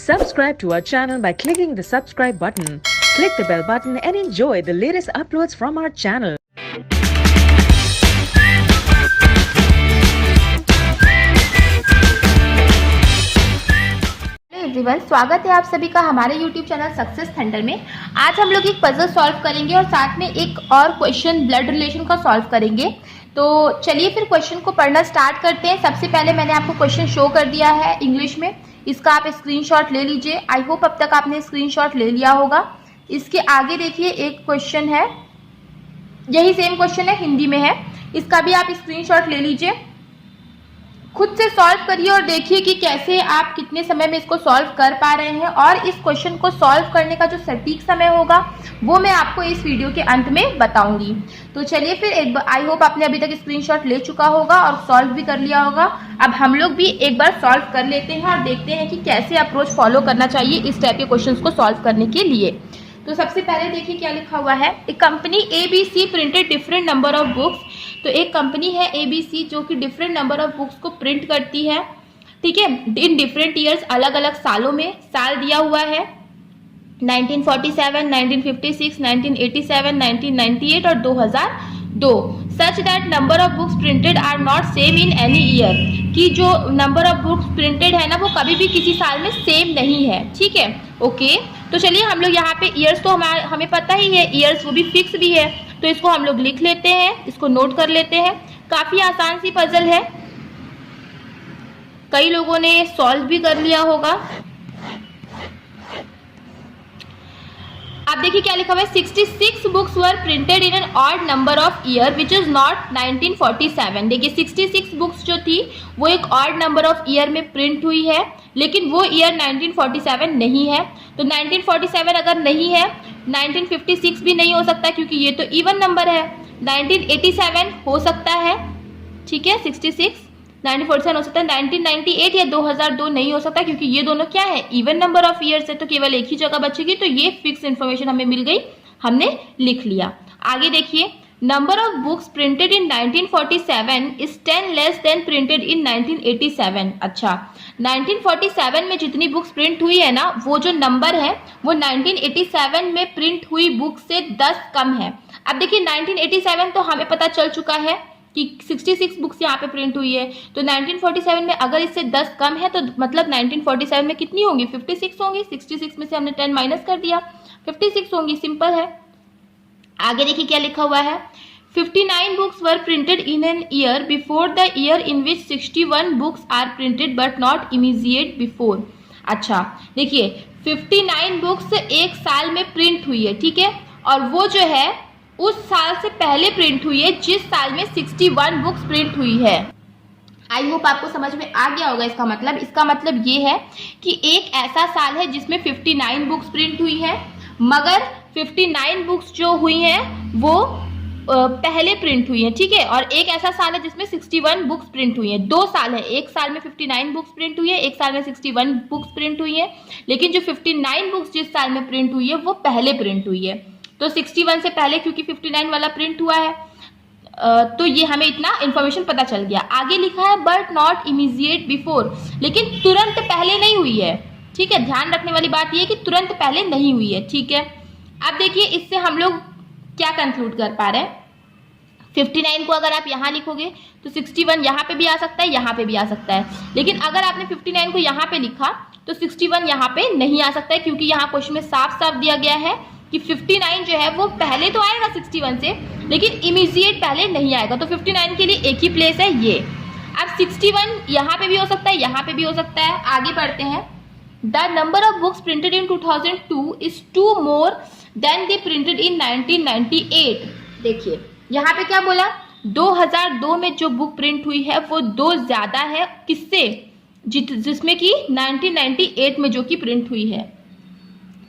Subscribe to our channel by clicking the subscribe button. Click the bell button and enjoy the latest uploads from our channel. Everyone, स्वागत है आप सभी का हमारे YouTube channel success thunder में। आज हम लोग एक पजल सॉल्व करेंगे और साथ में एक और क्वेश्चन ब्लड रिलेशन का सॉल्व करेंगे। तो चलिए फिर क्वेश्चन को पढ़ना स्टार्ट करते हैं। सबसे पहले मैंने आपको क्वेश्चन शो कर दिया है इंग्लिश में, इसका आप स्क्रीनशॉट ले लीजिए। आई होप अब तक आपने स्क्रीनशॉट ले लिया होगा। इसके आगे देखिए एक क्वेश्चन है, यही सेम क्वेश्चन है, हिंदी में है, इसका भी आप स्क्रीनशॉट ले लीजिए। खुद से सॉल्व करिए और देखिए कि कैसे आप कितने समय में इसको सॉल्व कर पा रहे हैं, और इस क्वेश्चन को सॉल्व करने का जो सटीक समय होगा वो मैं आपको इस वीडियो के अंत में बताऊंगी। तो चलिए फिर एक बार, आई होप आपने अभी तक स्क्रीनशॉट ले चुका होगा और सॉल्व भी कर लिया होगा। अब हम लोग भी एक बार सॉल्व कर लेते हैं और देखते हैं कि कैसे अप्रोच फॉलो करना चाहिए इस टाइप के क्वेश्चन को सॉल्व करने के लिए। तो सबसे पहले देखिए क्या लिखा हुआ है। एक company ABC printed different number of books. तो एक कंपनी है ABC जो कि डिफरेंट नंबर ऑफ बुक्स को प्रिंट करती है, ठीक है, इन डिफरेंट ईयर्स, अलग अलग सालों में। साल दिया हुआ है 1947, 1956, 1987, 1998 और 2002। Such that number of books printed are not same in any year, कि जो नंबर ऑफ बुक्स प्रिंटेड है ना वो कभी भी किसी साल में सेम नहीं है, ठीक है, ओके। तो चलिए हम लोग यहाँ पे ईयर्स तो हमें पता ही है, ईयर्स वो भी फिक्स भी है, तो इसको हम लोग लिख लेते हैं, इसको नोट कर लेते हैं। काफी आसान सी पजल है, कई लोगों ने सॉल्व भी कर लिया होगा। आप देखिए क्या लिखा हुआ है, 66 books were printed in N odd number of year which is not 1947। देखिए 66 बुक्स जो थी वो एक ऑड नंबर ऑफ ईयर में प्रिंट हुई है, लेकिन वो ईयर 1947 नहीं है। तो 1947 अगर नहीं है, 1956 भी नहीं हो सकता क्योंकि ये तो इवन नंबर है। 1987 हो सकता है, ठीक है, 66 1947 हो सकता है। 1998 या 2002 नहीं हो सकता क्योंकि ये दोनों क्या है, इवन नंबर ऑफ ईयर्स है, तो केवल एक ही जगह बचेगी। तो ये फिक्स इन्फॉर्मेशन हमें मिल गई, हमने लिख लिया। आगे देखिए, number of books printed in 1947 is 10 less than printed in 1987। अच्छा, 1947 में जितनी बुक्स प्रिंट हुई है ना, वो जो नंबर है वो 1987 में प्रिंट हुई बुक से 10 कम है। अब देखिए 1987 तो हमें पता चल चुका है कि 66 बुक्स यहाँ पे प्रिंट हुई है, तो 1947 में अगर इससे 10 कम है तो मतलब 1947 में कितनी होंगी, 56 होंगी। 66 में से हमने 10 माइनस कर दिया, 56 होंगी, सिंपल है। आगे देखिए क्या लिखा हुआ है, 59 books were printed in an year before the year in which 61 books are printed but not immediate before. अच्छा देखिए 59 बुक्स एक साल में प्रिंट हुई है, ठीक है, और वो जो है उस साल से पहले प्रिंट हुई है जिस साल में 61 बुक्स प्रिंट हुई है। आई होप आपको समझ में आ गया होगा इसका मतलब ये है कि एक ऐसा साल है जिसमें 59 बुक्स प्रिंट हुई है, मगर 59 बुक्स जो हुई हैं वो पहले प्रिंट हुई है, ठीक है, और एक ऐसा साल है जिसमें 61 बुक्स प्रिंट हुई है। 2 साल है, एक साल में 59 बुक्स प्रिंट हुई है, एक साल में 61 बुक्स प्रिंट हुई है, लेकिन जो 59 बुक्स जिस साल में प्रिंट हुई है वो पहले प्रिंट हुई है। तो 61 से पहले क्योंकि 59 वाला प्रिंट हुआ है, तो ये हमें इतना इंफॉर्मेशन पता चल गया। आगे लिखा है बट नॉट इमीडिएट बिफोर, लेकिन तुरंत पहले नहीं हुई है, ठीक है, ध्यान रखने वाली बात ये है कि तुरंत पहले नहीं हुई है, ठीक है। अब देखिए इससे हम लोग क्या कंक्लूड कर पा रहे हैं, 59 को अगर आप यहाँ लिखोगे तो 61 यहाँ पे भी आ सकता है, यहाँ पे भी आ सकता है, लेकिन अगर आपने 59 को यहाँ पे लिखा तो 61 यहाँ पे नहीं आ सकता है, क्योंकि यहाँ क्वेश्चन में साफ साफ दिया गया है कि 59 जो है वो पहले तो आएगा 61 से, लेकिन इमीडिएट पहले नहीं आएगा। तो 59 के लिए एक ही प्लेस है ये। अब 61 यहाँ पे भी हो सकता है, यहाँ पे भी हो सकता है। आगे बढ़ते हैं, the number of books printed in 2002 is 2 more than the printed in 1998। देखिए यहाँ पे क्या बोला, 2002 में जो बुक प्रिंट हुई है वो 2 ज्यादा है किससे, जिसमें कि 1998 में जो कि प्रिंट हुई है,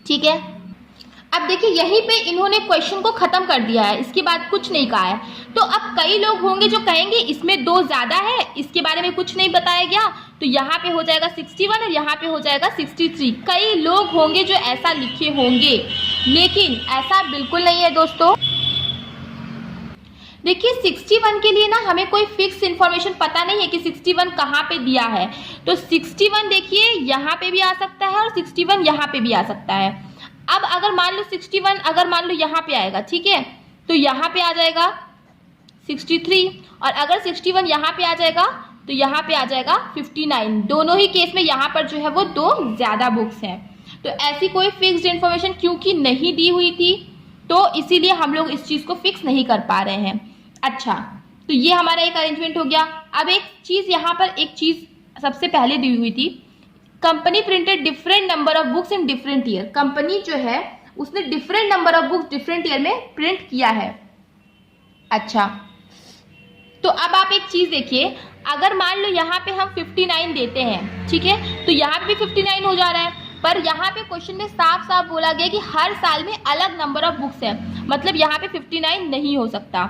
ठीक है। अब देखिए यहीं पे इन्होंने क्वेश्चन को खत्म कर दिया है, इसके बाद कुछ नहीं कहा है। तो अब कई लोग होंगे जो कहेंगे इसमें 2 ज्यादा है, इसके बारे में कुछ नहीं बताया गया, तो यहाँ पे हो जाएगा 61 और यहाँ पे हो जाएगा 63। कई लोग होंगे जो ऐसा लिखे होंगे, लेकिन ऐसा बिल्कुल नहीं है दोस्तों। देखिए 61 के लिए ना हमें कोई फिक्स इन्फॉर्मेशन पता नहीं है कि 61 कहाँ पे दिया है। तो 61 देखिए यहाँ पे भी आ सकता है और 61 यहाँ पे भी आ सकता है। अब अगर मान लो 61 अगर मान लो यहाँ पे आएगा, ठीक है, तो यहाँ पे आ जाएगा 63, और अगर 61 यहाँ पे आ जाएगा तो यहाँ पे आ जाएगा 59। दोनों ही केस में यहाँ पर जो है वो 2 ज्यादा बुक्स हैं। तो ऐसी कोई फिक्स्ड इन्फॉर्मेशन क्योंकि नहीं दी हुई थी, तो इसीलिए हम लोग इस चीज को फिक्स नहीं कर पा रहे हैं। अच्छा, तो ये हमारा एक अरेंजमेंट हो गया। अब एक चीज यहाँ पर एक चीज सबसे पहले दी हुई थी, company printed different number of books in different year. Company जो है उसने different number of books different year में प्रिंट किया है। अच्छा, तो अब आप एक चीज देखिए, अगर मान लो यहाँ पे हम 59 देते हैं, ठीक है, तो यहाँ पे भी 59 हो जा रहा है, पर यहाँ पे क्वेश्चन में साफ साफ बोला गया कि हर साल में अलग नंबर ऑफ बुक्स है, मतलब यहाँ पे 59 नहीं हो सकता।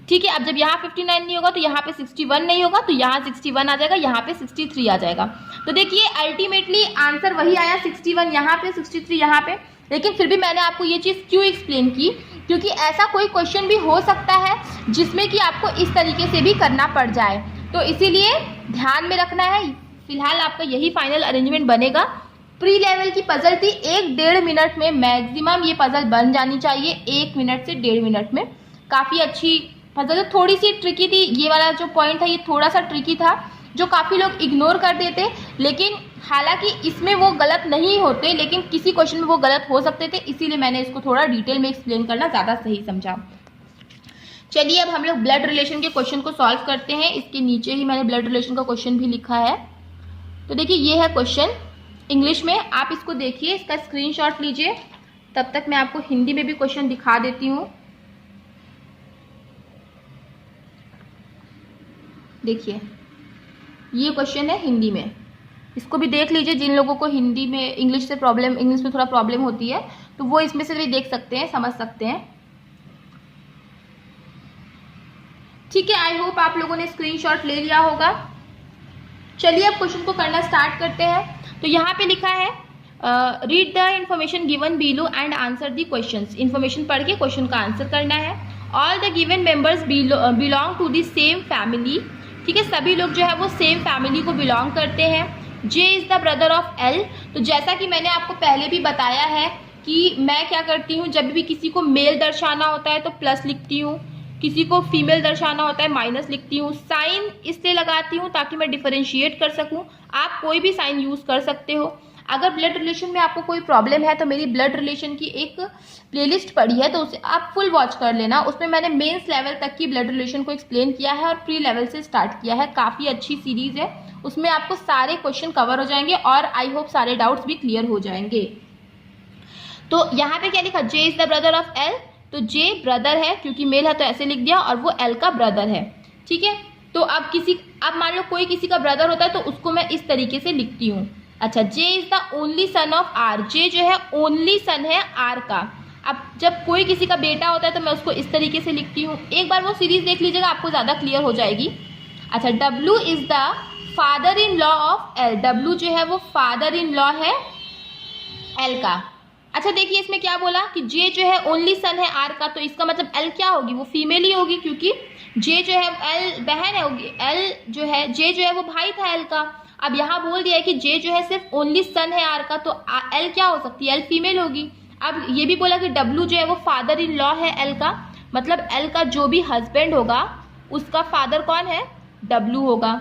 ठीक है, अब जब यहाँ 59 नहीं होगा तो यहाँ पे 61 नहीं होगा, तो यहाँ 61 आ जाएगा, यहाँ पे 63 आ जाएगा। तो देखिए अल्टीमेटली आंसर वही आया, 61 यहाँ पे 63 यहाँ पे। लेकिन फिर भी मैंने आपको ये चीज़ क्यों एक्सप्लेन की, क्योंकि ऐसा कोई क्वेश्चन भी हो सकता है जिसमें कि आपको इस तरीके से भी करना पड़ जाए, तो इसीलिए ध्यान में रखना है। फिलहाल आपका यही फाइनल अरेंजमेंट बनेगा। प्री लेवल की पजल थी, 1-1.5 मिनट में मैक्सिमम ये पजल बन जानी चाहिए, 1 मिनट से 1.5 मिनट में। काफ़ी अच्छी पजल, थोड़ी सी ट्रिकी थी, ये वाला जो पॉइंट था ये थोड़ा सा ट्रिकी था, जो काफ़ी लोग इग्नोर कर देते, लेकिन हालांकि इसमें वो गलत नहीं होते, लेकिन किसी क्वेश्चन में वो गलत हो सकते थे, इसीलिए मैंने इसको थोड़ा डिटेल में एक्सप्लेन करना ज़्यादा सही समझा। चलिए अब हम लोग ब्लड रिलेशन के क्वेश्चन को सॉल्व करते हैं। इसके नीचे ही मैंने ब्लड रिलेशन का क्वेश्चन भी लिखा है। तो देखिए ये है क्वेश्चन इंग्लिश में, आप इसको देखिए, इसका स्क्रीनशॉट लीजिए, तब तक मैं आपको हिंदी में भी क्वेश्चन दिखा देती हूँ। देखिए ये क्वेश्चन है हिंदी में, इसको भी देख लीजिए। जिन लोगों को हिंदी में इंग्लिश में थोड़ा प्रॉब्लम होती है तो वो इसमें से भी देख सकते हैं, समझ सकते हैं। ठीक है, आई होप आप लोगों ने स्क्रीनशॉट ले लिया होगा। चलिए अब क्वेश्चन को करना स्टार्ट करते हैं। तो यहाँ पे लिखा है read the information given below and answer the questions. Information पढ़ के क्वेश्चन का आंसर करना है। All the given members belong to the same family. ठीक है, सभी लोग जो है वो सेम फैमिली को बिलोंग करते हैं। J is the brother of L. तो जैसा कि मैंने आपको पहले भी बताया है कि मैं क्या करती हूँ, जब भी किसी को मेल दर्शाना होता है तो प्लस लिखती हूँ, किसी को फीमेल दर्शाना होता है माइनस लिखती हूँ। साइन इसलिए लगाती हूँ ताकि मैं डिफरेंशिएट कर सकूँ। आप कोई भी साइन यूज़ कर सकते हो। अगर ब्लड रिलेशन में आपको कोई प्रॉब्लम है तो मेरी ब्लड रिलेशन की एक प्लेलिस्ट पड़ी है, तो उसे आप फुल वॉच कर लेना। उसमें मैंने मेंस लेवल तक की ब्लड रिलेशन को एक्सप्लेन किया है और प्री लेवल से स्टार्ट किया है। काफ़ी अच्छी सीरीज़ है, उसमें आपको सारे क्वेश्चन कवर हो जाएंगे और आई होप सारे डाउट्स भी क्लियर हो जाएंगे। तो यहाँ पे क्या लिखा, J is the brother of L. तो जे ब्रदर है, क्योंकि मेल है तो ऐसे लिख दिया, और वो एल का ब्रदर है। ठीक है, तो अब मान लो कोई किसी का ब्रदर होता है तो उसको मैं इस तरीके से लिखती हूँ। अच्छा, J is the only son of R. J जो है ओनली सन है आर का। अब जब कोई किसी का बेटा होता है तो मैं उसको इस तरीके से लिखती हूँ। एक बार वो सीरीज देख लीजिएगा, आपको ज़्यादा क्लियर हो जाएगी। अच्छा, W is the father in law of L. W जो है वो फादर इन लॉ है एल का। अच्छा देखिए इसमें क्या बोला कि जे जो है ओनली सन है आर का, तो इसका मतलब एल क्या होगी, वो फीमेल ही होगी, क्योंकि जे जो है एल बहन है होगी, एल जो है जे जो है वो भाई था एल का। अब यहाँ बोल दिया है कि जे जो है सिर्फ ओनली सन है आर का, तो एल क्या हो सकती है, एल फीमेल होगी। अब ये भी बोला कि डब्ल्यू जो है वो फादर इन लॉ है एल का, मतलब एल का जो भी हस्बैंड होगा उसका फादर कौन है, डब्ल्यू होगा।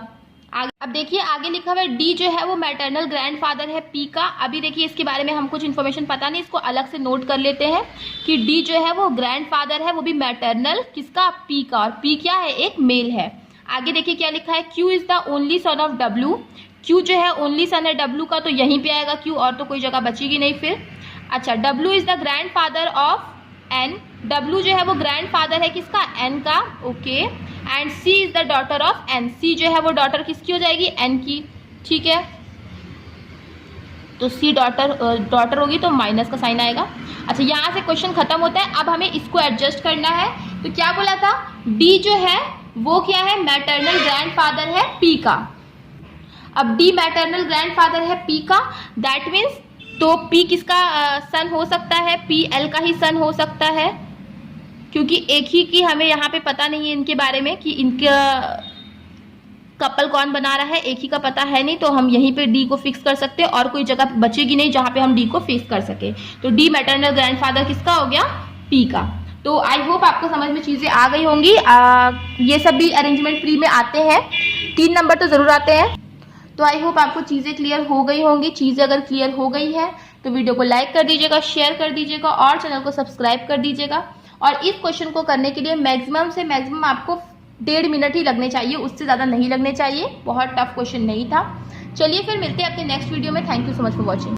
अब देखिए आगे लिखा हुआ है डी जो है वो मैटरनल ग्रैंडफादर है पी का। अभी देखिए इसके बारे में हम कुछ इन्फॉर्मेशन पता नहीं, इसको अलग से नोट कर लेते हैं कि डी जो है वो ग्रैंडफादर है, वो भी मैटरनल किसका, पी का, और पी क्या है, एक मेल है। आगे देखिए क्या लिखा है, Q is the only son of W. Q जो है ओनली सन है डब्ल्यू का, तो यहीं पे आएगा क्यू, और तो कोई जगह बचेगी नहीं फिर। अच्छा, W is the grandfather of N. W जो है वो ग्रैंडफादर है किसका, एन का, okay. And C is the daughter of N. C जो है वो डॉटर किसकी हो जाएगी, एन की। ठीक है, तो सी डॉटर होगी तो माइनस का साइन आएगा। अच्छा, यहाँ से क्वेश्चन खत्म होता है। अब हमें इसको एडजस्ट करना है। तो क्या बोला था, डी जो है वो क्या है, मैटरनल ग्रैंडफादर है पी का। अब डी मैटरनल ग्रैंडफादर है पी का, दैट मीन्स तो पी किसका सन हो सकता है, पी एल का ही सन हो सकता है। क्योंकि एक ही की हमें यहाँ पे पता नहीं है इनके बारे में कि इनका कपल कौन बना रहा है, एक ही का पता है नहीं, तो हम यहीं पे डी को फिक्स कर सकते हैं और कोई जगह बचेगी नहीं जहां पे हम डी को फिक्स कर सके। तो डी मैटरनल ग्रैंडफादर किसका हो गया, पी का। तो आई होप आपको समझ में चीजें आ गई होंगी। ये सब भी अरेंजमेंट प्री में आते हैं, 3 नंबर तो जरूर आते हैं। तो आई होप आपको चीजें क्लियर हो गई होंगी। चीजें अगर क्लियर हो गई है तो वीडियो को लाइक कर दीजिएगा, शेयर कर दीजिएगा और चैनल को सब्सक्राइब कर दीजिएगा। और इस क्वेश्चन को करने के लिए मैक्सिमम से मैक्सिमम आपको 1.5 मिनट ही लगने चाहिए, उससे ज़्यादा नहीं लगने चाहिए। बहुत टफ क्वेश्चन नहीं था। चलिए फिर मिलते हैं अपने नेक्स्ट वीडियो में। Thank you so much for watching.